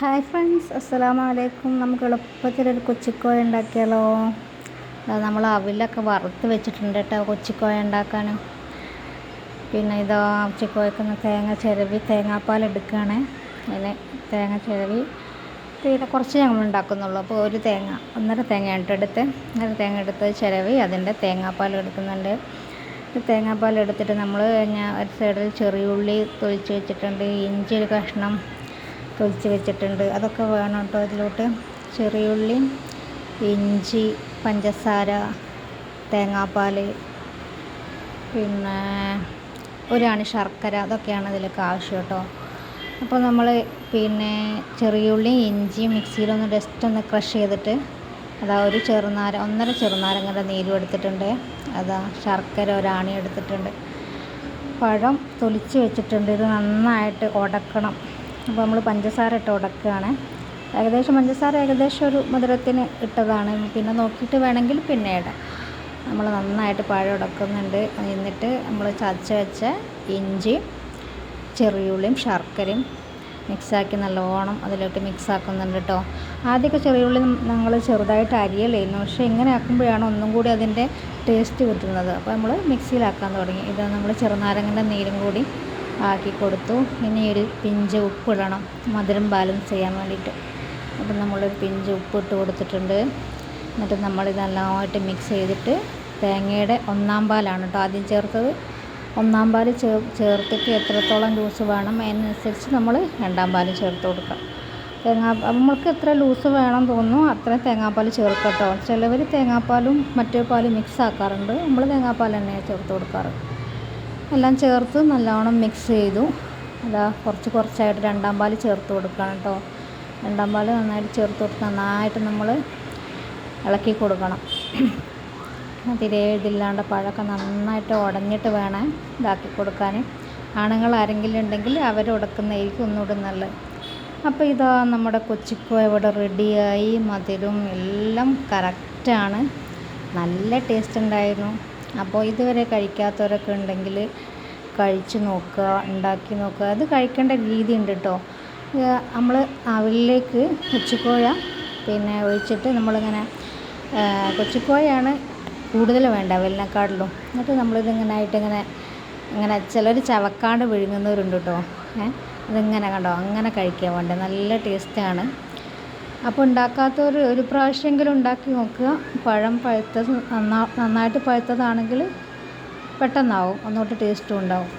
Hi friends, അസ്സലാമു അലൈക്കും. നമുക്ക് എളുപ്പത്തിലൊരു കൊച്ചിക്കോയ ഉണ്ടാക്കിയാലോ? നമ്മൾ അവിലൊക്കെ വറുത്ത് വെച്ചിട്ടുണ്ട് കേട്ടോ കൊച്ചിക്കോയ ഉണ്ടാക്കാൻ. പിന്നെ ഇതാ കൊച്ചിക്കോയക്കുന്ന തേങ്ങ ചിരവി തേങ്ങാപ്പാൽ എടുക്കുകയാണ്. അതിന് തേങ്ങ ചിരവി പിന്നെ കുറച്ച് ഞങ്ങൾ ഉണ്ടാക്കുന്നുള്ളൂ. അപ്പോൾ ഒന്നര തേങ്ങ എടുത്ത് ചിരവി അതിൻ്റെ തേങ്ങാപ്പാൽ എടുക്കുന്നുണ്ട്. തേങ്ങാപ്പാൽ എടുത്തിട്ട് നമ്മൾ ഒരു സൈഡിൽ ചെറിയ ഉള്ളി തൊലിച്ച് വെച്ചിട്ടുണ്ട്, ഇഞ്ചി ഒരു കഷ്ണം തൊലിച്ച് വെച്ചിട്ടുണ്ട്. അതൊക്കെ വേണം കേട്ടോ ഇതിലോട്ട്. ചെറിയുള്ളി, ഇഞ്ചി, പഞ്ചസാര, തേങ്ങാപ്പാൽ, പിന്നെ ഒരാണി ശർക്കര, അതൊക്കെയാണ് ഇതിലേക്ക് ആവശ്യം കേട്ടോ. അപ്പോൾ നമ്മൾ പിന്നെ ചെറിയുള്ളിയും ഇഞ്ചിയും മിക്സിയിലൊന്ന് ജസ്റ്റ് ഒന്ന് ക്രഷ് ചെയ്തിട്ട് അതാ ഒന്നര ചെറുനാരങ്ങയുടെ നീരും എടുത്തിട്ടുണ്ട്. അതാ ശർക്കര ഒരാണി എടുത്തിട്ടുണ്ട്. പഴം തൊലിച്ച് വെച്ചിട്ടുണ്ട്. ഇത് നന്നായിട്ട് ഉടക്കണം. അപ്പോൾ നമ്മൾ പഞ്ചസാര ഇട്ട് ഉടക്കുകയാണ്. പഞ്ചസാര ഏകദേശം ഒരു മധുരത്തിന് ഇട്ടതാണ്. പിന്നെ നോക്കിയിട്ട് വേണമെങ്കിൽ പിന്നെ ഇടാം. നമ്മൾ നന്നായിട്ട് പഴം ഉടക്കുന്നുണ്ട്. എന്നിട്ട് നമ്മൾ ചതച്ച് വെച്ച ഇഞ്ചിയും ചെറിയുള്ളിയും ശർക്കരയും മിക്സാക്കി നല്ലോണം അതിലോട്ട് മിക്സാക്കുന്നുണ്ട് കേട്ടോ. ആദ്യമൊക്കെ ചെറിയുള്ളി ഞങ്ങൾ ചെറുതായിട്ട് അരിയലായിരുന്നു, പക്ഷേ ഇങ്ങനെ ആക്കുമ്പോഴാണ് ഒന്നും കൂടി അതിൻ്റെ ടേസ്റ്റ് കിട്ടുന്നത്. അപ്പോൾ നമ്മൾ മിക്സിയിലാക്കാൻ തുടങ്ങി. ഇത് നമ്മൾ ചെറുനാരങ്ങൻ്റെ നീരും കൂടി ആക്കി കൊടുത്തു. ഇനി ഒരു പിഞ്ച് ഉപ്പ് ഇടണം, മധുരം ബാലൻസ് ചെയ്യാൻ വേണ്ടിയിട്ട്. അപ്പം നമ്മളൊരു പിഞ്ച് ഉപ്പ് ഇട്ട് കൊടുത്തിട്ടുണ്ട്. എന്നിട്ട് നമ്മളിത് നല്ലതായിട്ട് മിക്സ് ചെയ്തിട്ട് തേങ്ങയുടെ ഒന്നാം പാലാണ് കേട്ടോ ആദ്യം ചേർത്തത്. ഒന്നാം പാൽ ചേർത്തിട്ട് എത്രത്തോളം ലൂസ് വേണം അതിനനുസരിച്ച് നമ്മൾ രണ്ടാം പാൽ ചേർത്ത് കൊടുക്കാം. നമ്മൾക്ക് എത്ര ലൂസ് വേണം തോന്നുന്നു അത്ര തേങ്ങാപ്പാൽ ചേർക്കാം കേട്ടോ. ചിലവർ തേങ്ങാപ്പാലും മറ്റേ പാലും മിക്സ് ആക്കാറുണ്ട്. നമ്മൾ തേങ്ങാപ്പാൽ തന്നെയാണ് ചേർത്ത് കൊടുക്കാറ്. എല്ലാം ചേർത്ത് നല്ലോണം മിക്സ് ചെയ്തു. അതാ കുറച്ചായിട്ട് രണ്ടാം പാൽ ചേർത്ത് കൊടുക്കണം കേട്ടോ. രണ്ടാം പാൽ നന്നായിട്ട് ചേർത്ത് കൊടുത്ത് നന്നായിട്ട് നമ്മൾ ഇളക്കി കൊടുക്കണം. തീരെ ഇതില്ലാണ്ട് പഴമൊക്കെ നന്നായിട്ട് ഉടഞ്ഞിട്ട് വേണം ഇതാക്കി കൊടുക്കാൻ. ആണുങ്ങൾ ആരെങ്കിലും ഉണ്ടെങ്കിൽ അവർ ഉടക്കുന്നതായിരിക്കും ഒന്നുകൂടി നല്ലത്. അപ്പോൾ ഇതാ നമ്മുടെ കൊച്ചിക്കോയ ഇവിടെ റെഡിയായി. മധുരവും എല്ലാം കറക്റ്റാണ്. നല്ല ടേസ്റ്റ് ഉണ്ടായിരുന്നു. അപ്പോൾ ഇതുവരെ കഴിക്കാത്തവരൊക്കെ ഉണ്ടെങ്കിൽ കഴിച്ച് നോക്കുക, ഉണ്ടാക്കി നോക്കുക. അത് കഴിക്കേണ്ട രീതി ഉണ്ട് കേട്ടോ. നമ്മൾ അവിലേക്ക് കൊച്ചിക്കോയ പിന്നെ ഒഴിച്ചിട്ട് നമ്മളിങ്ങനെ കൊച്ചിക്കോയാണ് കൂടുതൽ വേണ്ട അവലിനെക്കാട്ടിലും. എന്നിട്ട് ഇങ്ങനെ ചിലർ ചവക്കാണ്ട് വിഴുങ്ങുന്നവരുണ്ട് കേട്ടോ. അതിങ്ങനെ കണ്ടോ അങ്ങനെ കഴിക്കാൻ വേണ്ട നല്ല ടേസ്റ്റാണ്. അപ്പോൾ ഉണ്ടാക്കാത്തവർ ഒരു പ്രാവശ്യമെങ്കിലും ഉണ്ടാക്കി നോക്കുക. പഴം നന്നായിട്ട് പഴുത്തതാണെങ്കിൽ പെട്ടെന്നാവും, ഒന്നുകൂടി ടേസ്റ്റും ഉണ്ടാവും.